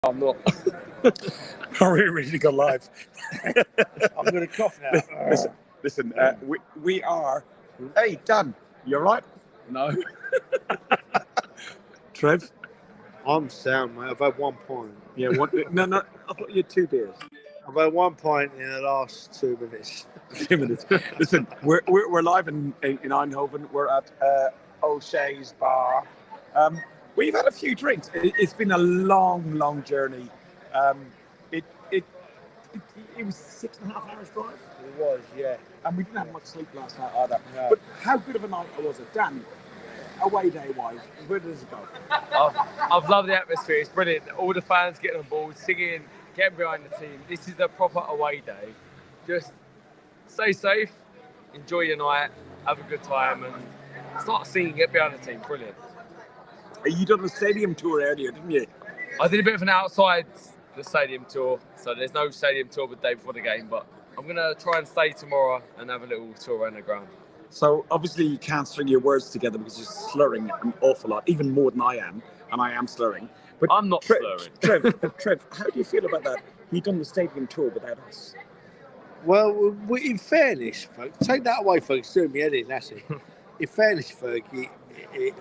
I'm not. Are we ready to go live? I'm going to cough now. Listen. We are. Hey, Dan, you all right? No. Trev? I'm sound, mate. I've had 1 point. Yeah. No. I thought you had 2 beers. I've had 1 point in the last 2 minutes. 2 minutes. Listen, we're live in Eindhoven. We're at O'Shea's bar. We've had a few drinks. It's been a long journey. It was 6.5 hours drive. It was, yeah. And we didn't have much sleep last night either. No. But how good of a night was it? Dan, away day-wise, where does it go? I've loved the atmosphere. It's brilliant. All the fans getting on board, singing, getting behind the team. This is a proper away day. Just stay safe, enjoy your night, have a good time, and start singing, get behind the team. Brilliant. You done the stadium tour earlier, didn't you? I did a bit of an outside the stadium tour, so there's no stadium tour the day before the game, but I'm going to try and stay tomorrow and have a little tour around the ground. So obviously you can't string your words together because you're slurring an awful lot, even more than I am, and I am slurring. But I'm not slurring. Trev, how do you feel about that? He done the stadium tour without us. Well, in fairness, folks, take that away, folks. Doing me head in, that's it. In fairness, Fergie,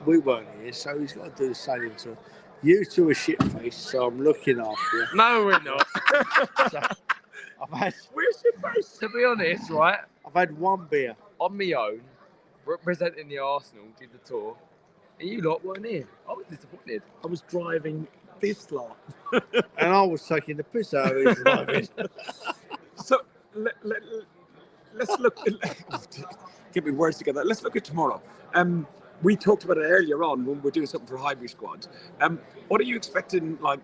we weren't here, so he's got to do the stadium tour. You two are shit-faced, so I'm looking after you. No, we're not. Where's your face? To be honest, right, I've had 1 beer. on my own, representing the Arsenal, did the tour, and you lot weren't here. I was disappointed. I was driving this lot. And I was taking the piss out of his driving. So let's look. Get my words together. Let's look at tomorrow. We talked about it earlier on when we're doing something for Highbury squad. What are you expecting, like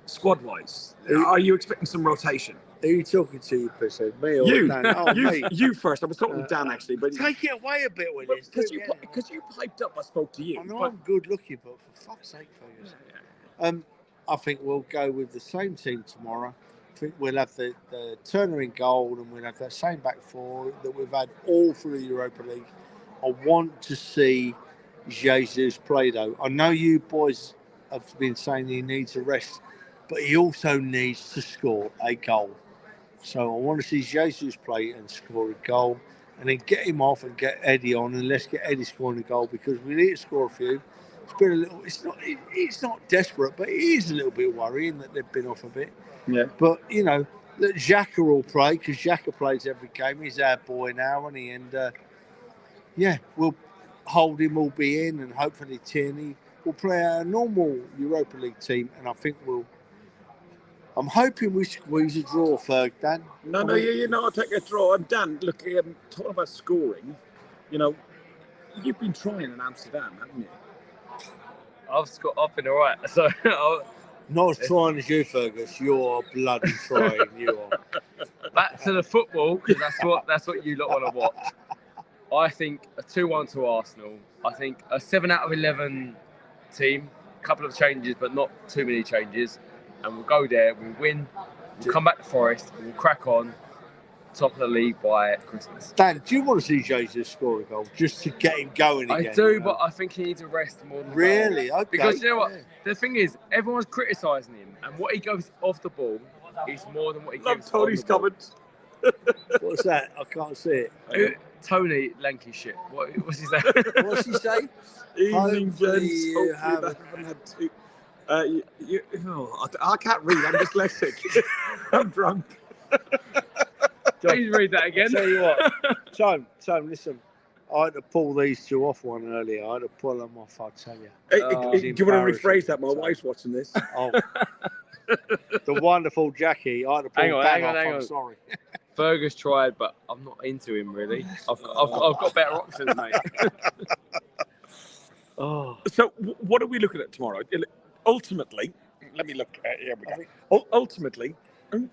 squad-wise? Are you expecting some rotation? Who are you talking to, you pisshead? Me or You, Dan? Oh, mate. you first. I was talking to Dan actually, but Take it away a bit with this. because you piped up, I spoke to you. I know but- I'm good looking, but for fuck's sake, Fergus. I think we'll go with the same team tomorrow. I think we'll have the Turner in goal, and we'll have that same back four that we've had all through the Europa League. I want to see Jesus play, though. I know you boys have been saying he needs a rest, but he also needs to score a goal. So I want to see Jesus play and score a goal, and then get him off and get Eddie on, and let's get Eddie scoring a goal because we need to score a few. It's been a little. It's not desperate, but it is a little bit worrying that they've been off a bit. Yeah. But you know, let Xhaka will play because Xhaka plays every game. He's our boy now, isn't he? And yeah, we'll hold him. We'll be in, and hopefully Tierney will play our normal Europa League team, and I think we'll. I'm hoping we squeeze a draw, Ferg, Dan. No, you know, I'll take a draw. And Dan, look, talking about scoring, you know, you've been trying in Amsterdam, haven't you? I've been all right. So Not as trying as you, Fergus. You're bloody trying. You are. back to the football because that's what you lot want to watch. I think a 2-1 to Arsenal. I think a 7 out of 11 team. A couple of changes, but not too many changes. And we'll go there. We'll win. We'll come back to Forest. We'll crack on. Top of the league by Christmas. Dan, do you want to see Jesus score a goal just to get him going again? I do, you know? but I think he needs a rest more than Really? goal. Okay. Because you know what? Yeah. The thing is, everyone's criticising him, and what he goes off the ball is more than what he Love gives Tony's on the ball. comments. What's that? I can't see it. Tony, lanky shit. What's his name? What's he say? Evening, Hopefully gents. you Hopefully that haven't had two. I can't read. I'm dyslexic. I'm drunk. Please read that again. Tell you what, Tom, listen. I had to pull these two off one earlier. I had to pull them off, I'll tell you. Hey, Oh, do you want to rephrase that? My wife's watching this. Oh, the wonderful Jackie. I had to pull Hang on, that hang on, off. hang I'm on. sorry. Fergus tried, but I'm not into him really. I've got better options, mate. Oh, So, what are we looking at tomorrow? Ultimately, let me look. Here we go. Ultimately, you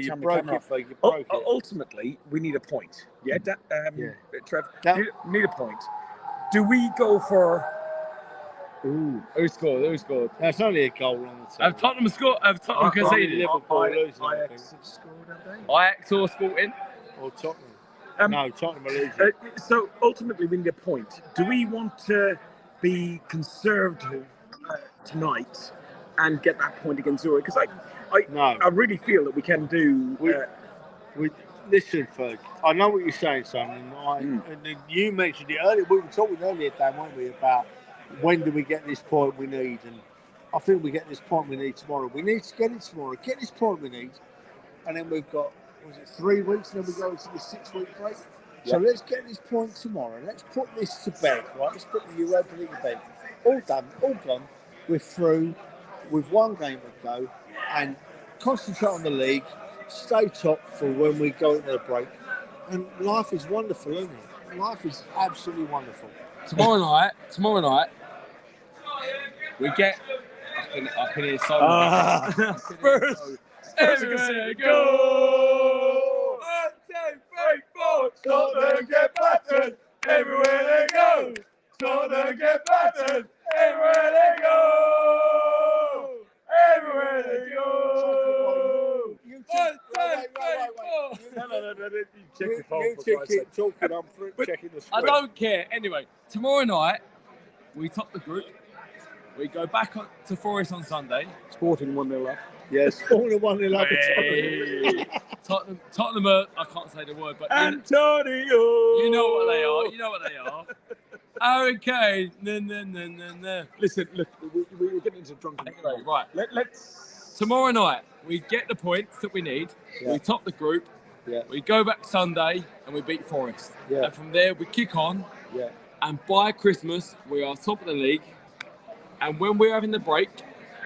Turn the broke camera it, Ferg. You broke it. ultimately, we need a point. Yeah, Yeah. Trev, That- need a point. Do we go for? Ooh, who scored? That's only a goal on the Have Tottenham scored? Have Tottenham conceded? Liverpool losing, I think. Ajax have scored, have they? Ajax or Sporting? Or Tottenham. Um, No, Tottenham are losing. So ultimately, we need a point. Do we want to be conservative tonight and get that point against Zurich? Because No. I really feel that we can do. Listen, Ferg, I know what you're saying, son, and then you mentioned it earlier. We were talking earlier, Dan, weren't we, about when do we get this point we need? And I think we get this point we need tomorrow. We need to get it tomorrow. Get this point we need, and then we've got 3 weeks, and then we go into the 6-week break. So let's get this point tomorrow. Let's put this to bed, right? Let's put the Europa League to bed. All done, all gone. We're through with one game to go, and concentrate on the league. Stay top for when we go into the break. And life is wonderful, isn't it? Life is absolutely wonderful. Tomorrow night, we get. I can hear Spurs. Everywhere they go. 1, 2, 3, 4. Tottenham get battered. Everywhere they go. Tottenham get battered. Everywhere they go. Everywhere they go. 1, 2, 3, 4. No. You check your phone. You keep talking, I'm checking the I script. don't care. Anyway, tomorrow night we top the group. We go back to Forest on Sunday. Sporting 1-0 up. Yes, all the one in love. Tottenham are, I can't say the word, but Antonio. you know what they are. Aaron Kane. Nah. Listen, look, we were getting into drunken. Anyway, right. Let's. Tomorrow night, we get the points that we need. Yeah. We top the group. Yeah. We go back Sunday and we beat Forest. Yeah. And from there, we kick on. Yeah. And by Christmas, we are top of the league. And when we're having the break,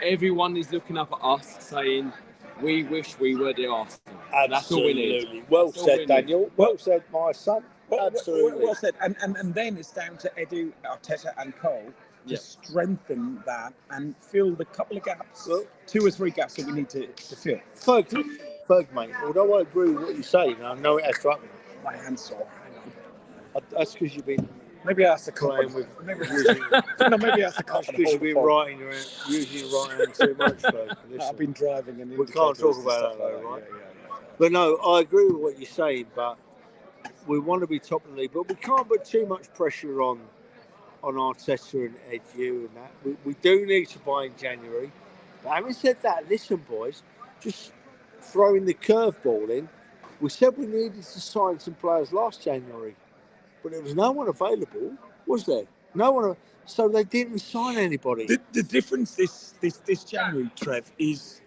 everyone is looking up at us saying, we wish we were the Arsenal. That's all we need. Well That's all we said, need. Daniel. Well said, my son. Absolutely. Well said. And then it's down to Edu, Arteta, and Cole to strengthen that and fill the couple of gaps, 2 or 3 gaps that we need to fill. Ferg, mate, although I agree with what you say, and I know it has to happen. My hand's sore. That's because you've been Maybe I asked the playing couple. with Maybe using. maybe I asked the couple. That's because you've been writing using your right hand too much, Ferg. I've been driving and we can't talk about that, though, right? Yeah. But no, I agree with what you're saying, but we want to be top of the league, but we can't put too much pressure on Arteta and Edu and that. We do need to buy in January. But having said that, listen, boys, just throwing the curveball in, we said we needed to sign some players last January, but there was no one available, was there? No one, so they didn't sign anybody. The difference this January, Trev, is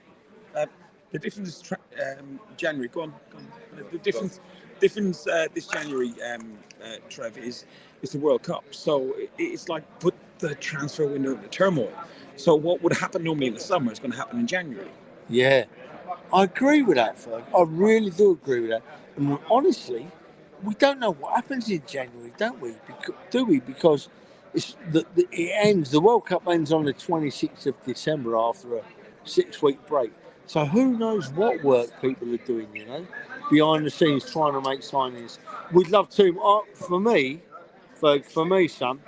the difference. January, go on. The difference this January, Trev, is the World Cup. So it's like put the transfer window into turmoil. So what would happen normally in the summer is going to happen in January. Yeah, I agree with that, Ferg. I really do agree with that. And honestly, we don't know what happens in January, don't we? Do we? Because it ends. The World Cup ends on the 26th of December after a 6-week break. So who knows what work people are doing, behind the scenes trying to make signings. We'd love to. For me, son,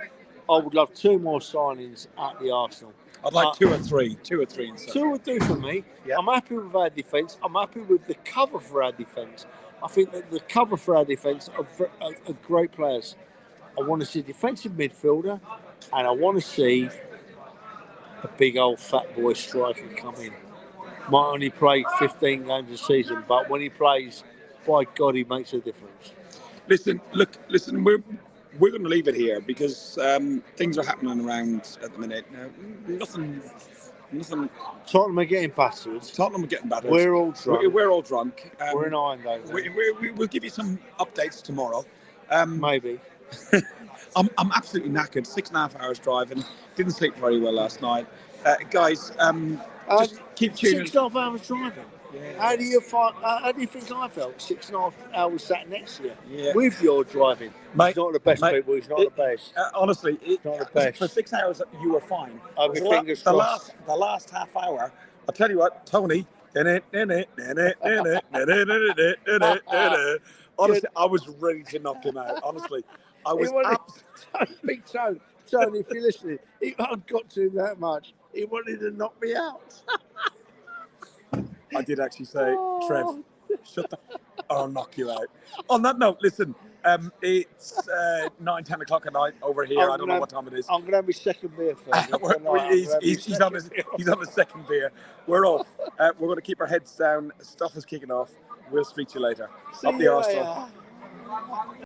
I would love 2 more signings at the Arsenal. I'd like 2 or 3. 2 or 3 in 2 would do for me. Yeah. I'm happy with our defence. I'm happy with the cover for our defence. I think that the cover for our defence are great players. I want to see a defensive midfielder, and I want to see a big old fat boy striker come in. Might only play 15 games a season, but when he plays, by God, he makes a difference. Listen, we're going to leave it here because things are happening around at the minute. Nothing. Tottenham are getting battered. We're all drunk. We're all drunk. We're in Eindhoven. We'll give you some updates tomorrow. Maybe. I'm absolutely knackered. 6.5 hours driving. Didn't sleep very well last night. Guys, just keep tuning. 6.5 hours driving. Yeah. How do you think I felt? 6.5 hours sat next to you with your driving. Mate, he's not the best, people. He's not the best. Honestly, not the best. For 6 hours, you were fine. I'll be fingers crossed. The last half hour, I'll tell you what, Tony. Honestly, I was ready to knock him out. Honestly, I was. Big Tony, if you're listening, I've got to him that much. He wanted to knock me out. I did actually say, Trev, shut the... I'll knock you out. On that note, listen, It's 9, 10 o'clock at night over here. I don't know what time it is. I'm going to have my second beer first. He's on his second beer. We're off. We're going to keep our heads down. Stuff is kicking off. We'll speak to you later. Up the Arsenal.